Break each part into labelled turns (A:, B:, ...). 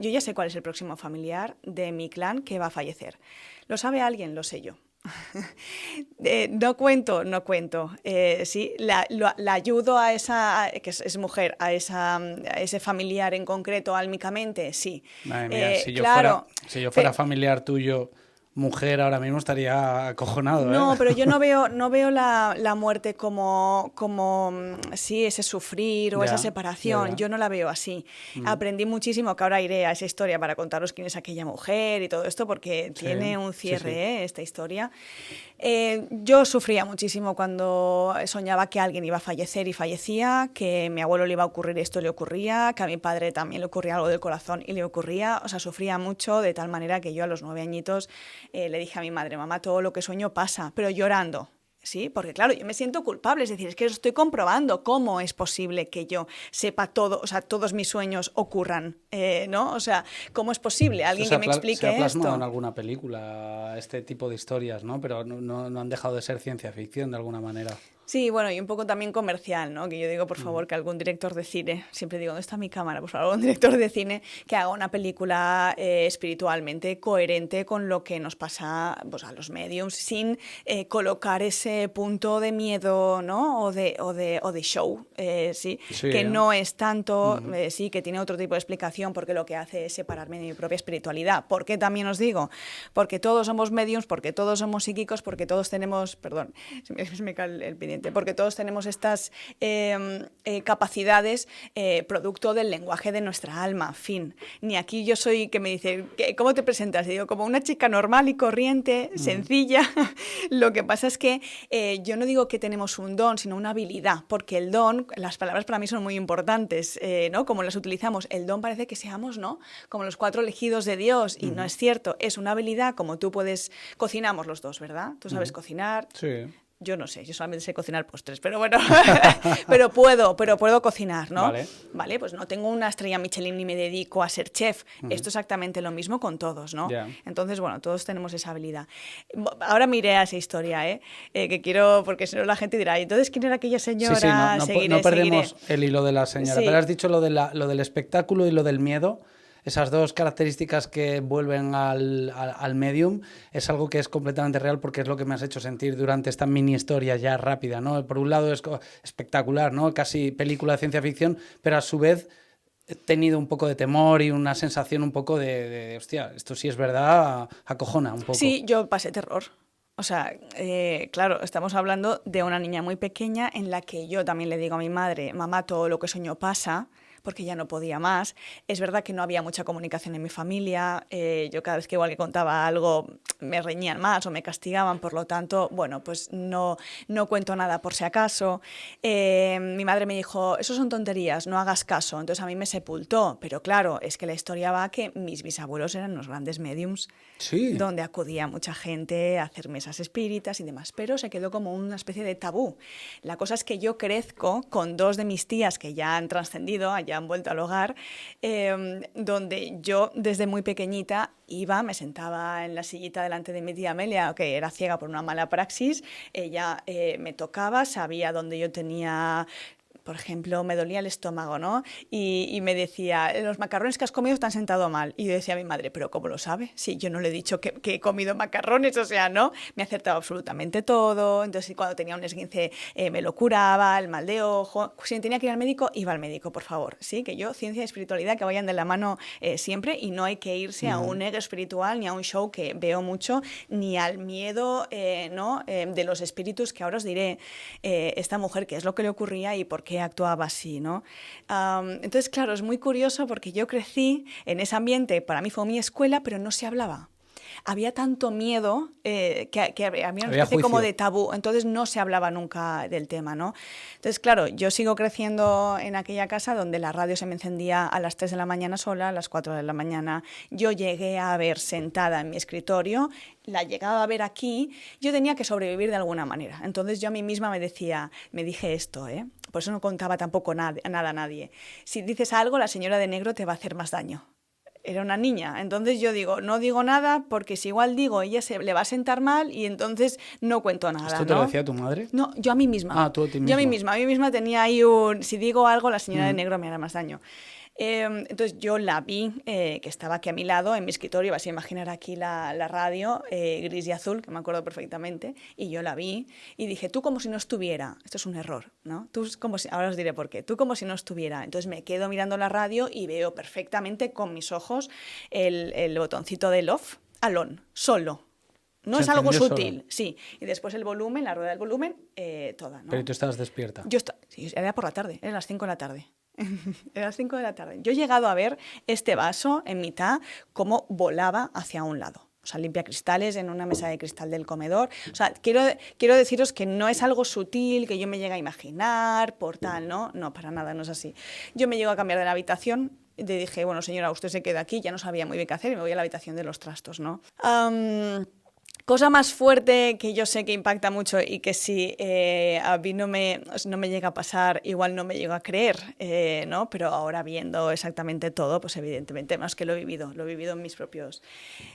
A: yo ya sé cuál es el próximo familiar de mi clan que va a fallecer. ¿Lo sabe alguien? Lo sé yo. No cuento. Sí, la ayudo a esa, que es mujer, a ese familiar en concreto álmicamente, sí.
B: Madre mía,
A: Claro.
B: si yo fuera familiar tuyo, mujer, ahora mismo estaría acojonado, ¿eh?
A: No, pero yo no veo la muerte como sí, ese sufrir o esa
B: Ya, ya,
A: separación.
B: ya.
A: Yo no la veo así. Aprendí muchísimo, que ahora iré a esa historia para contaros quién es aquella mujer y todo esto, porque
B: Sí,
A: tiene un
B: sí,
A: cierre,
B: sí.
A: esta historia. Yo sufría muchísimo cuando soñaba que alguien iba a fallecer y fallecía, que a mi abuelo le iba a ocurrir esto, le ocurría, que a mi padre también le ocurría algo del corazón y le ocurría. O sea, sufría mucho, de tal manera que yo a los 9 añitos le dije a mi madre: mamá, todo lo que sueño pasa, pero llorando. Sí, porque claro, yo me siento culpable, es decir, es que lo estoy comprobando. ¿Cómo es posible que yo sepa todo, o sea, todos mis sueños ocurran, ¿no? O sea, ¿cómo es posible?
B: Esto
A: Alguien que me
B: se ha
A: explique
B: plasmado en
A: esto.
B: alguna película, este tipo de historias, ¿no? Pero no han dejado de ser ciencia ficción de alguna manera.
A: Sí, bueno, y un poco también comercial, ¿no? Que yo digo, por
B: Mm.
A: favor, que algún director de cine, siempre digo, ¿dónde está mi cámara? Por favor, algún director de cine que haga una película espiritualmente coherente con lo que nos pasa, pues, a los mediums, sin colocar ese punto de miedo, ¿no? O de show, sí,
B: Sí,
A: que
B: ¿eh?
A: no es tanto,
B: Ujú.
A: sí, que tiene otro tipo de explicación, porque lo que hace es separarme de mi propia espiritualidad. ¿Por qué también os digo? Porque todos somos mediums, porque todos somos psíquicos, porque todos tenemos, perdón, se me cae el pendiente, porque todos tenemos estas capacidades producto del lenguaje de nuestra alma, fin. Ni aquí yo soy, que me dice, ¿cómo te presentas? Y digo, como una chica normal y corriente,
B: Mm.
A: sencilla. Lo que pasa es que yo no digo que tenemos un don, sino una habilidad, porque el don, las palabras para mí son muy importantes, ¿no? Como las utilizamos. El don parece que seamos, ¿no? Como los 4 elegidos de Dios, y no
B: Ujú.
A: es cierto. Es una habilidad, como tú puedes. Cocinamos los dos, ¿verdad? Tú sabes
B: Ujú.
A: cocinar.
B: Sí.
A: Yo no sé, yo solamente sé cocinar postres, pero bueno, pero puedo cocinar, ¿no?
B: Vale.
A: Vale, pues no tengo una estrella Michelin ni me dedico a ser chef.
B: Ujú.
A: Esto es exactamente lo mismo con todos, ¿no?
B: Ya.
A: Entonces, bueno, todos tenemos esa habilidad. Ahora miré a esa historia, que quiero, porque si no la gente dirá, ¿y entonces quién era aquella
B: Sí, sí,
A: señora?
B: no
A: Seguiré.
B: perdemos el hilo de la señora. Pero
A: Sí.
B: has dicho lo del espectáculo y lo del miedo. Esas dos características que vuelven al medium es algo que es completamente real, porque es lo que me has hecho sentir durante esta mini historia ya rápida, ¿no? Por un lado es espectacular, ¿no? Casi película de ciencia ficción, pero a su vez he tenido un poco de temor y una sensación un poco hostia, esto sí es verdad, acojona un poco.
A: Sí, yo pasé terror. O sea, claro, estamos hablando de una niña muy pequeña en la que yo también le digo a mi madre: mamá, todo lo que sueño pasa, porque ya no podía más. Es verdad que no había mucha comunicación en mi familia. Yo cada vez que igual que contaba algo me reñían más o me castigaban, por lo tanto, bueno, pues no cuento nada por si acaso. Mi madre me dijo: eso son tonterías, no hagas caso. Entonces a mí me sepultó, pero claro, es que la historia va que mis bisabuelos eran unos grandes mediums,
B: Sí.
A: donde acudía mucha gente a hacer mesas espíritas y demás, pero se quedó como una especie de tabú. La cosa es que yo crezco con 2 de mis tías que ya han trascendido, ya han vuelto al hogar, donde yo desde muy pequeñita iba, me sentaba en la sillita delante de mi tía Amelia, que era ciega por una mala praxis. Ella me tocaba, sabía dónde yo tenía, por ejemplo, me dolía el estómago, ¿no? Y me decía: los macarrones que has comido te han sentado mal. Y yo decía a mi madre: ¿pero cómo lo sabe? Sí, yo no le he dicho que he comido macarrones, o sea, ¿no? Me ha acertado absolutamente todo. Entonces, cuando tenía un esguince, me lo curaba, el mal de ojo. Si tenía que ir al médico, iba al médico, por favor. Sí, que yo, ciencia y espiritualidad, que vayan de la mano siempre, y no hay que irse a un ego espiritual ni a un show, que veo mucho, ni al miedo, ¿no? De los espíritus, que ahora os diré esta mujer qué es lo que le ocurría y por qué actuaba así, ¿no? Entonces, claro, es muy curioso, porque yo crecí en ese ambiente, para mí fue mi escuela, pero no se hablaba. Había tanto miedo, que había una
B: Había
A: especie como
B: juicio.
A: de tabú, entonces no se hablaba nunca del tema, ¿no? Entonces, claro, yo sigo creciendo en aquella casa donde la radio se me encendía a las 3 de la mañana sola, a las 4 de la mañana. Yo llegué a ver sentada en mi escritorio, la llegaba a ver aquí. Yo tenía que sobrevivir de alguna manera. Entonces yo a mí misma me dije esto, por eso no contaba tampoco nada a nadie: si dices algo, la señora de negro te va a hacer más daño. Era una niña, entonces yo digo, no digo nada, porque si igual digo, ella le va a sentar mal, y entonces no cuento nada,
B: ¿Esto te lo
A: ¿no?
B: decía tu madre?
A: No, yo a mí misma.
B: Ah, tú a ti
A: Yo
B: misma.
A: a mí misma tenía ahí si digo algo, la señora de negro me hará más daño. Entonces yo la vi, que estaba aquí a mi lado, en mi escritorio, vas a imaginar aquí la radio, gris y azul, que me acuerdo perfectamente, y yo la vi y dije, tú como si no estuviera, esto es un error, ¿no? Tú como si, ahora os diré por qué, tú como si no estuviera. Entonces me quedo mirando la radio y veo perfectamente con mis ojos el botoncito del off, al on, solo. No es algo sutil,
B: solo.
A: sí. Y después el volumen, la rueda del volumen, toda, ¿no?
B: Pero tú estabas despierta.
A: Sí, era por la tarde, era las 5 de la tarde. Era las 5 de la tarde. Yo he llegado a ver este vaso en mitad cómo volaba hacia un lado. O sea, limpia cristales en una mesa de cristal del comedor. O sea, quiero deciros que no es algo sutil, que yo me llegue a imaginar, por tal, ¿no? No, para nada, no es así. Yo me llego a cambiar de la habitación. Le dije, bueno, señora, usted se queda aquí. Ya no sabía muy bien qué hacer y me voy a la habitación de los trastos, ¿no? Cosa más fuerte que yo sé que impacta mucho y que si a mí no me llega a pasar, igual no me llego a creer, ¿no? Pero ahora viendo exactamente todo, pues evidentemente, más que lo he vivido en mis propios...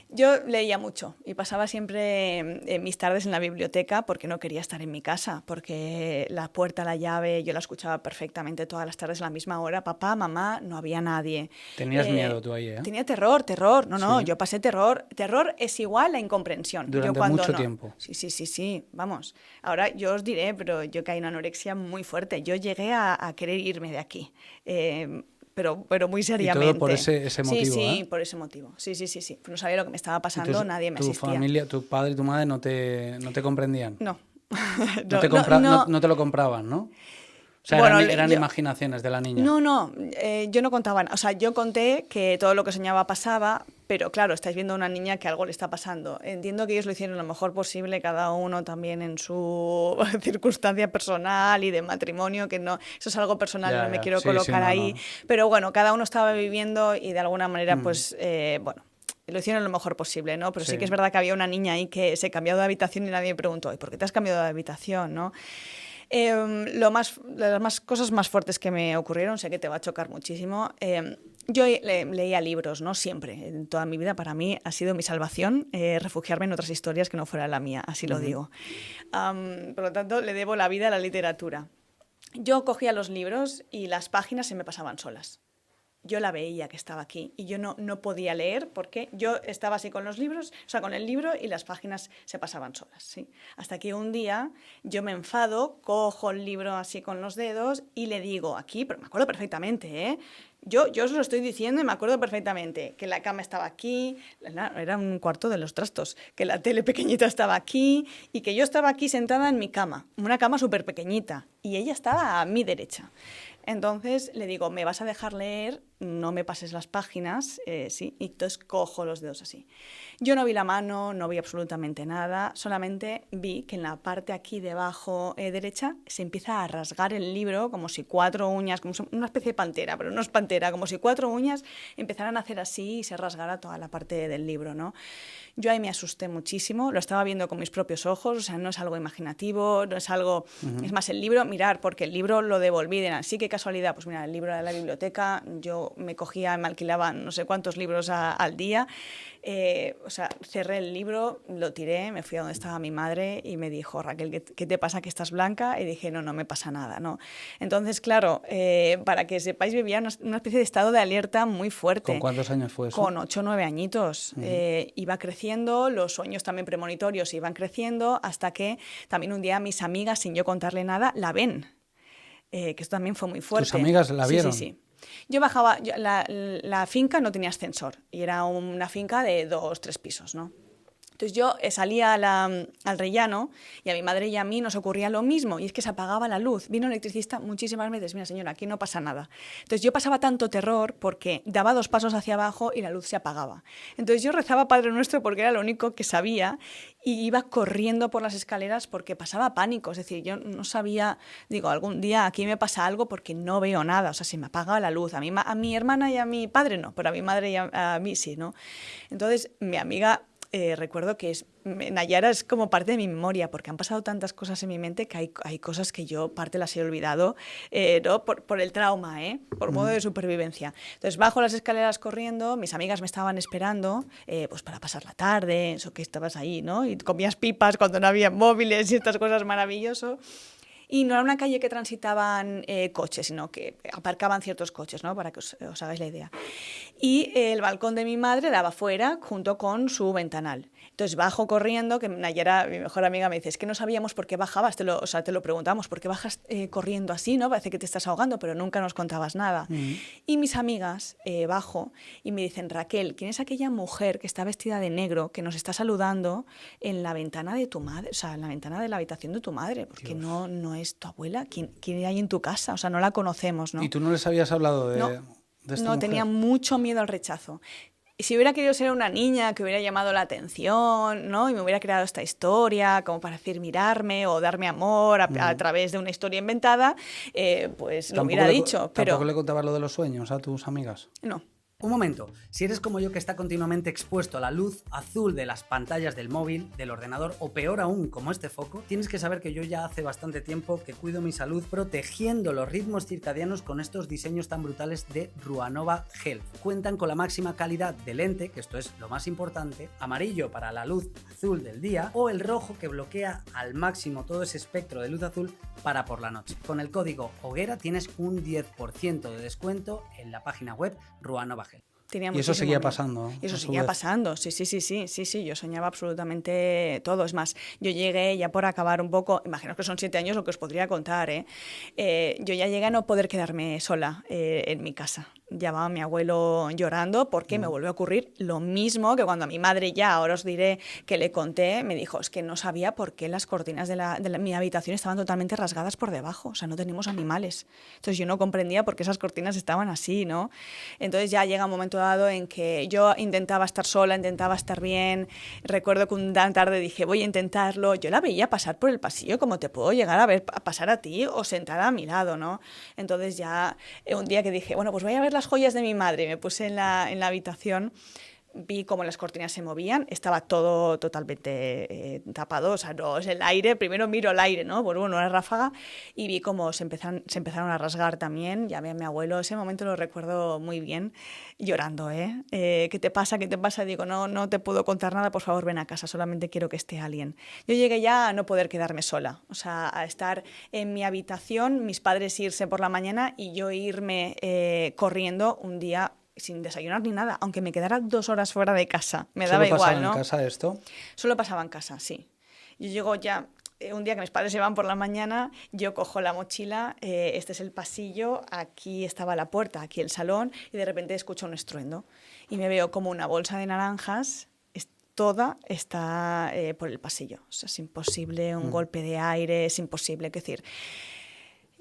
A: Yo leía mucho y pasaba siempre mis tardes en la biblioteca porque no quería estar en mi casa, porque la puerta, la llave, yo la escuchaba perfectamente todas las tardes a la misma hora. Papá, mamá, no había nadie.
B: Tenías miedo tú ahí, ¿eh?
A: Tenía terror. No,
B: Sí.
A: yo pasé terror. Terror es igual a incomprensión.
B: Durante
A: Cuando
B: mucho
A: no.
B: tiempo.
A: Sí, vamos. Ahora yo os diré, pero yo caí en una anorexia muy fuerte. Yo llegué a querer irme de aquí, pero muy seriamente.
B: Y todo por ese motivo,
A: Sí, por ese motivo. Sí. No sabía lo que me estaba pasando, nadie me asistía.
B: ¿Tu familia, tu padre y tu madre no te comprendían?
A: No.
B: No te lo compraban, ¿no? O sea, bueno, eran imaginaciones de la niña.
A: No, yo no contaba. O sea, yo conté que todo lo que soñaba pasaba, pero claro, estáis viendo a una niña que algo le está pasando. Entiendo que ellos lo hicieron lo mejor posible, cada uno también en su circunstancia personal y de matrimonio, que no, eso es algo personal, no me quiero colocar ahí. No. Pero bueno, cada uno estaba viviendo y de alguna manera, pues, bueno, lo hicieron lo mejor posible, ¿no? Pero sí que es verdad que había una niña ahí que se cambió de habitación y nadie me preguntó, ¿y por qué te has cambiado de habitación, no? Las cosas más fuertes que me ocurrieron, sé que te va a chocar muchísimo. Yo leía libros, ¿no? Siempre, en toda mi vida, para mí ha sido mi salvación refugiarme en otras historias que no fuera la mía, así lo digo. Por lo tanto, le debo la vida a la literatura. Yo cogía los libros y las páginas se me pasaban solas. Yo la veía que estaba aquí y yo no podía leer porque yo estaba así con los libros, o sea, con el libro y las páginas se pasaban solas, ¿sí? Hasta que un día yo me enfado, cojo el libro así con los dedos y le digo aquí, pero me acuerdo perfectamente, ¿eh? Yo os lo estoy diciendo y me acuerdo perfectamente que la cama estaba aquí, era un cuarto de los trastos, que la tele pequeñita estaba aquí y que yo estaba aquí sentada en mi cama, una cama súper pequeñita, y ella estaba a mi derecha. Entonces le digo, ¿me vas a dejar leer? No me pases las páginas, sí, y entonces cojo los dedos así. Yo no vi la mano, no vi absolutamente nada, solamente vi que en la parte aquí debajo derecha se empieza a rasgar el libro como si 4 uñas, como una especie de pantera, pero no es pantera, como si 4 uñas empezaran a hacer así y se rasgara toda la parte del libro, ¿no? Yo ahí me asusté muchísimo, lo estaba viendo con mis propios ojos, o sea, no es algo imaginativo, no es algo... Es más, el libro, mirar, porque el libro lo devolví, sí, qué casualidad, pues mira, el libro de la biblioteca, yo me cogía, me alquilaba no sé cuántos libros al día, o sea, cerré el libro, lo tiré, me fui a donde estaba mi madre y me dijo, Raquel, ¿qué te pasa, que estás blanca? Y dije, no me pasa nada, ¿no? Entonces, claro, para que sepáis, vivía una especie de estado de alerta muy fuerte.
B: ¿Con cuántos años fue eso?
A: Con 8 o 9 añitos. Iba creciendo, los sueños también premonitorios iban creciendo, hasta que también un día mis amigas, sin yo contarle nada, la ven. Que esto también fue muy fuerte.
B: ¿Tus amigas la vieron?
A: Sí. Yo bajaba, la finca no tenía ascensor y era una finca de 2-3 pisos, ¿no? Entonces yo salía al rellano y a mi madre y a mí nos ocurría lo mismo, y es que se apagaba la luz. Vino el electricista muchísimas veces, mira señora, aquí no pasa nada. Entonces yo pasaba tanto terror porque daba 2 pasos hacia abajo y la luz se apagaba. Entonces yo rezaba Padre Nuestro porque era lo único que sabía y iba corriendo por las escaleras porque pasaba pánico. Es decir, yo no sabía, digo, algún día aquí me pasa algo porque no veo nada, o sea, se me apaga la luz. A mi hermana y a mi padre no, pero a mi madre y a mí sí, ¿no? Entonces mi amiga... recuerdo que Nayara es como parte de mi memoria, porque han pasado tantas cosas en mi mente que hay cosas que yo parte las he olvidado, ¿no? por el trauma, por modo de supervivencia. Entonces bajo las escaleras corriendo, mis amigas me estaban esperando pues para pasar la tarde, eso que estabas ahí, ¿no? Y comías pipas cuando no había móviles y estas cosas, maravilloso. Y no era una calle que transitaban coches, sino que aparcaban ciertos coches, ¿no? Para que os hagáis la idea. Y el balcón de mi madre daba fuera junto con su ventanal. Entonces bajo corriendo, que Nayara, mi mejor amiga, me dice, es que no sabíamos por qué bajabas, te lo preguntamos, ¿por qué bajas corriendo así, no? Parece que te estás ahogando, pero nunca nos contabas nada. Y mis amigas bajo y me dicen, Raquel, ¿quién es aquella mujer que está vestida de negro, que nos está saludando en la ventana de tu madre, o sea, en la ventana de la habitación de tu madre? Porque no es tu abuela. ¿Quién hay en tu casa? O sea, no la conocemos, ¿no?
B: ¿Y tú no les habías hablado de esta mujer?
A: Tenía mucho miedo al rechazo. Y si hubiera querido ser una niña que hubiera llamado la atención, ¿no? Y me hubiera creado esta historia como para decir mirarme o darme amor a través de una historia inventada, pues lo hubiera dicho.
B: ¿Tampoco le contabas lo de los sueños a tus amigas?
A: No.
C: Un momento, si eres como yo que está continuamente expuesto a la luz azul de las pantallas del móvil, del ordenador o peor aún como este foco, tienes que saber que yo ya hace bastante tiempo que cuido mi salud protegiendo los ritmos circadianos con estos diseños tan brutales de Ruanova Health. Cuentan con la máxima calidad de lente, que esto es lo más importante, amarillo para la luz azul del día o el rojo que bloquea al máximo todo ese espectro de luz azul para por la noche. Con el código Hoguera tienes un 10% de descuento en la página web Ruanova Health.
B: Y eso seguía pasando.
A: Y eso seguía pasando, sí, yo soñaba absolutamente todo. Es más, yo llegué, ya por acabar un poco, imaginaos que son 7 años lo que os podría contar, yo ya llegué a no poder quedarme sola en mi casa. Llamaba a mi abuelo llorando porque me volvió a ocurrir lo mismo que cuando a mi madre ya, ahora os diré que le conté, me dijo, es que no sabía por qué las cortinas de mi habitación estaban totalmente rasgadas por debajo, o sea, no teníamos animales. Entonces yo no comprendía por qué esas cortinas estaban así, ¿no? Entonces ya llega un momento dado en que yo intentaba estar sola, intentaba estar bien. Recuerdo que una tarde dije, voy a intentarlo. Yo la veía pasar por el pasillo como te puedo llegar a ver pasar a ti o sentada a mi lado, ¿no? Entonces ya un día que dije, bueno, pues voy a ver las joyas de mi madre. Me puse en la habitación, vi cómo las cortinas se movían, estaba todo totalmente tapado, o sea, no es el aire, primero miro el aire, ¿no? Bueno, una ráfaga, y vi cómo se empezaron a rasgar también. Llamé a mi abuelo, ese momento lo recuerdo muy bien, llorando, ¿qué te pasa? ¿Qué te pasa? Digo, no te puedo contar nada, por favor ven a casa, solamente quiero que esté alguien. Yo llegué ya a no poder quedarme sola, o sea, a estar en mi habitación, mis padres irse por la mañana y yo irme corriendo un día sin desayunar ni nada, aunque me quedara 2 horas fuera de casa, me daba igual, ¿no?
B: ¿Solo pasaba en casa esto?
A: Solo pasaba en casa, sí. Yo llego ya, un día que mis padres se van por la mañana, yo cojo la mochila, este es el pasillo, aquí estaba la puerta, aquí el salón, y de repente escucho un estruendo. Y me veo como una bolsa de naranjas, toda está por el pasillo. O sea, es imposible, un golpe de aire, es imposible, es decir...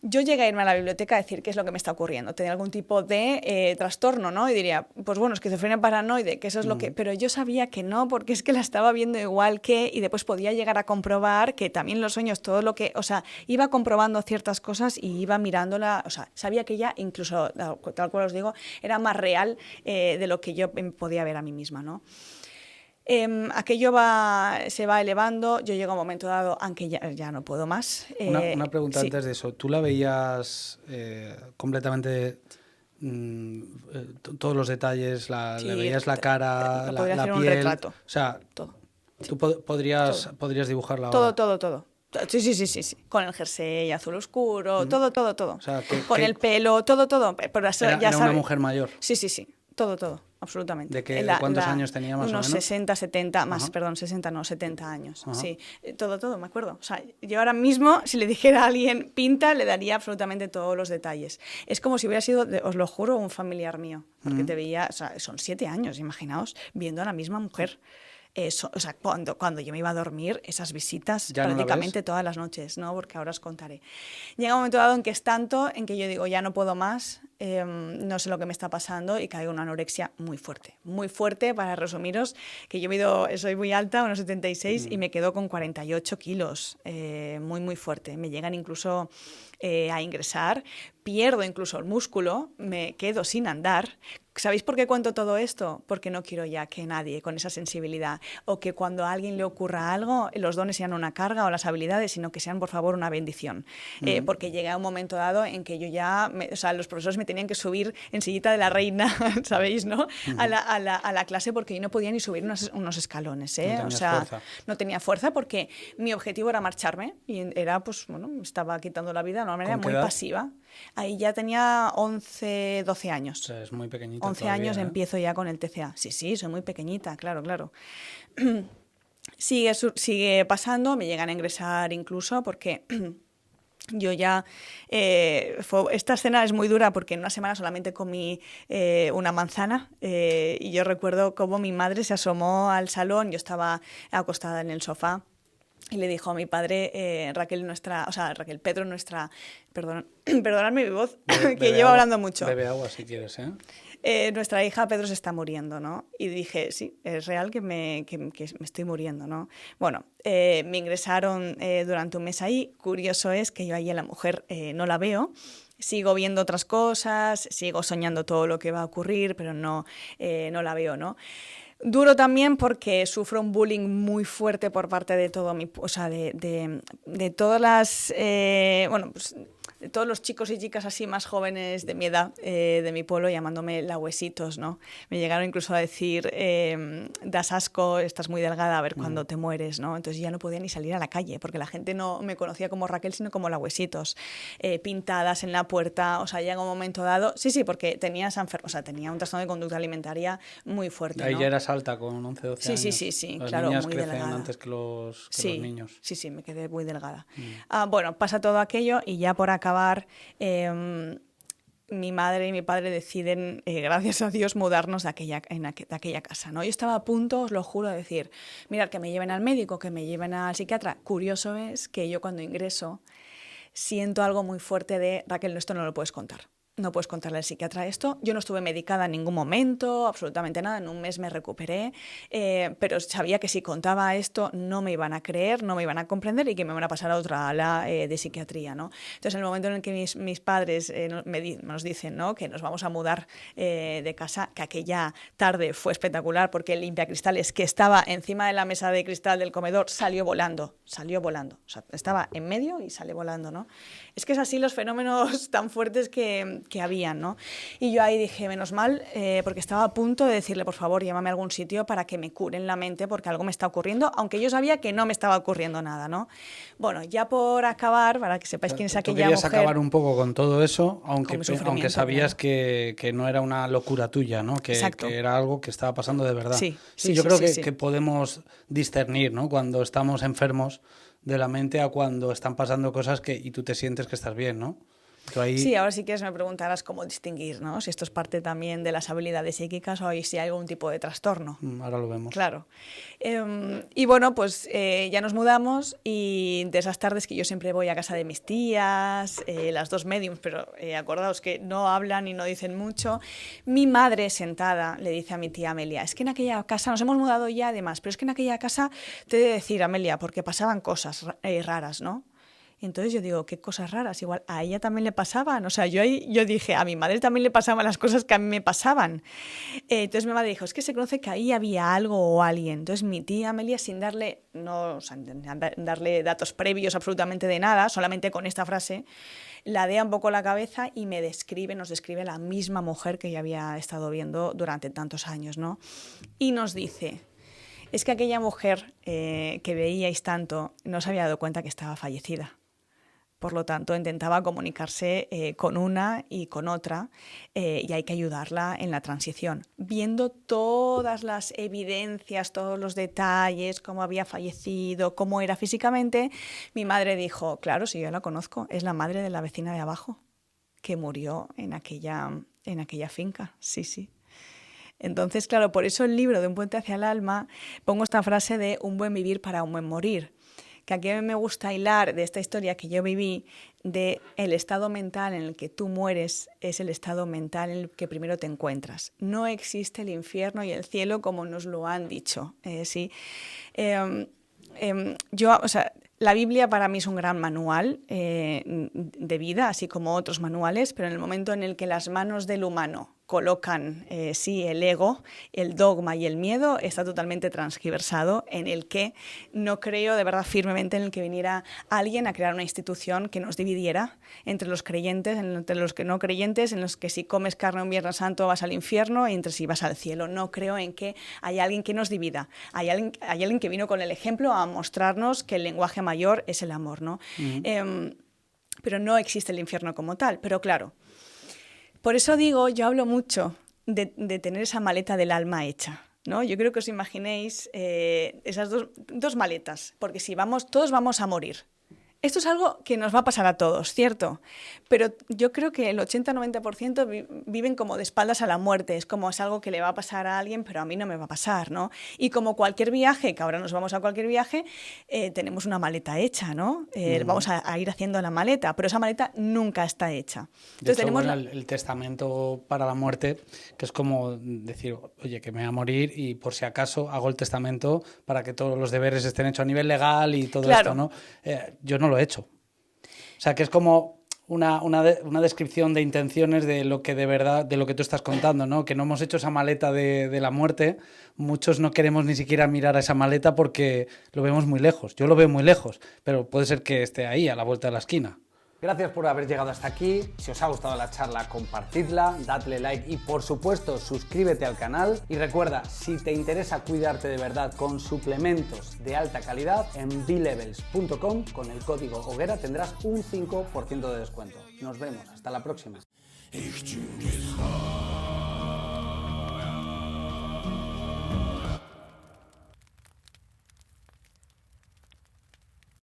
A: Yo llegué a irme a la biblioteca a decir qué es lo que me está ocurriendo, tenía algún tipo de trastorno, ¿no? Y diría, pues bueno, esquizofrenia paranoide, que eso es lo que... Pero yo sabía que no, porque es que la estaba viendo igual que... Y después podía llegar a comprobar que también los sueños, todo lo que... O sea, iba comprobando ciertas cosas y iba mirándola... O sea, sabía que ella, incluso, tal cual os digo, era más real de lo que yo podía ver a mí misma, ¿no? Aquello se va elevando, yo llego a un momento dado, aunque ya no puedo más.
B: Una pregunta
A: sí.
B: antes de eso. ¿Tú la veías completamente, todos los detalles,
A: Sí,
B: le veías la cara,
A: podría
B: la
A: hacer
B: piel?
A: un retrato.
B: O sea,
A: Todo.
B: tú podrías dibujarla
A: Todo,
B: ahora.
A: todo. Sí. Con el jersey azul oscuro, todo.
B: O sea,
A: Con el pelo, todo. Pero eso,
B: era
A: ya
B: una mujer mayor.
A: Sí. Todo, absolutamente.
B: ¿De cuántos años tenía más o menos?
A: Unos 60, 70, más,
B: Ajá.
A: perdón, 60 no, 70 años,
B: Ajá.
A: sí. Todo, me acuerdo. O sea, yo ahora mismo, si le dijera a alguien pinta, le daría absolutamente todos los detalles. Es como si hubiera sido, os lo juro, un familiar mío, porque te veía, o sea, son 7 años, imaginaos, viendo a la misma mujer. O sea, cuando yo me iba a dormir, esas visitas
B: ¿Ya
A: prácticamente
B: no la ves?
A: todas las noches, ¿no? Porque ahora os contaré. Llega un momento dado en que es tanto, en que yo digo, ya no puedo más, no sé lo que me está pasando y caigo en una anorexia muy fuerte, para resumiros, que yo soy muy alta, unos 76, y me quedo con 48 kilos, muy fuerte. Me llegan incluso a ingresar, pierdo incluso el músculo, me quedo sin andar, ¿Sabéis por qué cuento todo esto? Porque no quiero ya que nadie con esa sensibilidad o que cuando a alguien le ocurra algo los dones sean una carga o las habilidades, sino que sean, por favor, una bendición. Porque llegué a un momento dado en que yo ya, o sea, los profesores me tenían que subir en sillita de la reina, ¿sabéis, no? A la clase porque yo no podía ni subir unos escalones, ¿eh?
B: No
A: o sea,
B: fuerza.
A: no tenía fuerza porque mi objetivo era marcharme y era, pues, bueno, me estaba quitando la vida de una manera muy pasiva. Ahí ya tenía 11, 12 años.
B: O sea, es muy pequeñita
A: 11
B: todavía,
A: años empiezo ya con el TCA. Sí, soy muy pequeñita, claro. Sigue pasando, me llegan a ingresar incluso porque yo ya... esta escena es muy dura porque en una semana solamente comí una manzana y yo recuerdo cómo mi madre se asomó al salón, yo estaba acostada en el sofá. Y le dijo a mi padre, Raquel, Pedro, perdonadme mi voz, que llevo hablando mucho.
B: Bebe agua si quieres, ¿eh?
A: Nuestra hija Pedro se está muriendo, ¿no? Y dije, sí, es real que me estoy muriendo, ¿no? Bueno, me ingresaron durante un mes ahí. Curioso es que yo ahí a la mujer no la veo. Sigo viendo otras cosas, sigo soñando todo lo que va a ocurrir, pero no la veo, ¿no? Duro también porque sufro un bullying muy fuerte por parte de todo de todas las pues, de todos los chicos y chicas así más jóvenes de mi edad, de mi pueblo, llamándome la huesitos, ¿no? Me llegaron incluso a decir, das asco, estás muy delgada, a ver cuándo te mueres, ¿no? Entonces ya no podía ni salir a la calle, porque la gente no me conocía como Raquel, sino como la huesitos, pintadas en la puerta, o sea, llega un momento dado, sí, porque tenía un trastorno de conducta alimentaria muy fuerte, ¿no?
B: Ahí ya eras alta con 11, 12 años.
A: Sí,
B: Las
A: claro,
B: niñas
A: muy
B: crecen
A: delgada.
B: antes que los niños.
A: Sí, me quedé muy delgada. Bueno, pasa todo aquello y ya por acabar, mi madre y mi padre deciden, gracias a Dios, mudarnos de aquella casa, ¿no? Yo estaba a punto, os lo juro, de decir, mirad, que me lleven al médico, que me lleven al psiquiatra. Curioso es que yo cuando ingreso siento algo muy fuerte de, Raquel, esto no lo puedes contar. No puedes contarle al psiquiatra esto. Yo no estuve medicada en ningún momento, absolutamente nada. En un mes me recuperé, pero sabía que si contaba esto no me iban a creer, no me iban a comprender y que me iban a pasar a otra ala de psiquiatría, ¿no? Entonces, en el momento en el que mis padres nos dicen, ¿no?, que nos vamos a mudar de casa, que aquella tarde fue espectacular porque el limpiacristales que estaba encima de la mesa de cristal del comedor salió volando. O sea, estaba en medio y salió volando, ¿no? Es que es así los fenómenos tan fuertes que habían, ¿no? Y yo ahí dije, menos mal, porque estaba a punto de decirle, por favor, llámame a algún sitio para que me curen la mente porque algo me está ocurriendo, aunque yo sabía que no me estaba ocurriendo nada, ¿no? Bueno, ya por acabar, para que sepáis quién es aquella mujer...
B: Tú querías acabar un poco con todo eso, aunque sabías que no era una locura tuya, ¿no? Que era algo que estaba pasando de verdad. Sí, yo creo que podemos discernir, ¿no?, cuando estamos enfermos de la mente a cuando están pasando cosas y tú te sientes que estás bien, ¿no? Ahí...
A: Sí, ahora si quieres me preguntarás cómo distinguir, ¿no?, si esto es parte también de las habilidades psíquicas o si hay algún tipo de trastorno.
B: Ahora lo vemos.
A: Claro. Y bueno, pues ya nos mudamos y de esas tardes que yo siempre voy a casa de mis tías, las dos mediums, pero acordaos que no hablan y no dicen mucho, mi madre sentada le dice a mi tía Amelia, es que en aquella casa, nos hemos mudado ya además, pero es que en aquella casa te he de decir, Amelia, porque pasaban cosas raras, ¿no? Y entonces yo digo, ¿qué cosas raras? Igual a ella también le pasaban. O sea, yo dije, a mi madre también le pasaban las cosas que a mí me pasaban. Entonces mi madre dijo, es que se conoce que ahí había algo o alguien. Entonces mi tía Amelia, sin darle datos previos absolutamente de nada, solamente con esta frase, ladea un poco la cabeza y nos describe la misma mujer que yo había estado viendo durante tantos años, ¿no? Y nos dice... Es que aquella mujer que veíais tanto no se había dado cuenta que estaba fallecida. Por lo tanto, intentaba comunicarse con una y con otra y hay que ayudarla en la transición. Viendo todas las evidencias, todos los detalles, cómo había fallecido, cómo era físicamente, mi madre dijo, claro, si yo la conozco, es la madre de la vecina de abajo que murió en aquella finca. Sí. Entonces, claro, por eso el libro de Un puente hacia el alma pongo esta frase de un buen vivir para un buen morir, que aquí me gusta hilar de esta historia que yo viví, de el estado mental en el que tú mueres es el estado mental en el que primero te encuentras. No existe el infierno y el cielo como nos lo han dicho. ¿Sí? La Biblia para mí es un gran manual de vida, así como otros manuales, pero en el momento en el que las manos del humano colocan, sí, el ego, el dogma y el miedo está totalmente transgiversado, en el que no creo de verdad firmemente en el que viniera alguien a crear una institución que nos dividiera entre los creyentes, entre los que no creyentes, en los que si comes carne un Viernes Santo vas al infierno y entre si vas al cielo. No creo en que haya alguien que nos divida. Hay alguien que vino con el ejemplo a mostrarnos que el lenguaje mayor es el amor, ¿no? Pero no existe el infierno como tal. Pero claro, por eso digo, yo hablo mucho de tener esa maleta del alma hecha, ¿no? Yo creo que os imaginéis esas dos maletas, porque si todos vamos a morir. Esto es algo que nos va a pasar a todos, ¿cierto? Pero yo creo que el 80-90% viven como de espaldas a la muerte. Es algo que le va a pasar a alguien, pero a mí no me va a pasar, ¿no? Y como cualquier viaje, que ahora nos vamos a cualquier viaje, tenemos una maleta hecha, ¿no? Vamos a ir haciendo la maleta, pero esa maleta nunca está hecha. Entonces,
B: tenemos el testamento para la muerte, que es como decir, oye, que me voy a morir y por si acaso hago el testamento para que todos los deberes estén hechos a nivel legal y todo esto, ¿no? Yo no lo he hecho. O sea, que es como una descripción de intenciones de lo que de verdad, de lo que tú estás contando, ¿no? Que no hemos hecho esa maleta de la muerte. Muchos no queremos ni siquiera mirar a esa maleta porque lo vemos muy lejos. Yo lo veo muy lejos, pero puede ser que esté ahí, a la vuelta de la esquina.
C: Gracias por haber llegado hasta aquí. Si os ha gustado la charla, compartidla, dadle like y por supuesto suscríbete al canal. Y recuerda, si te interesa cuidarte de verdad con suplementos de alta calidad, en blevels.com con el código Hoguera tendrás un 5% de descuento. Nos vemos, hasta la próxima.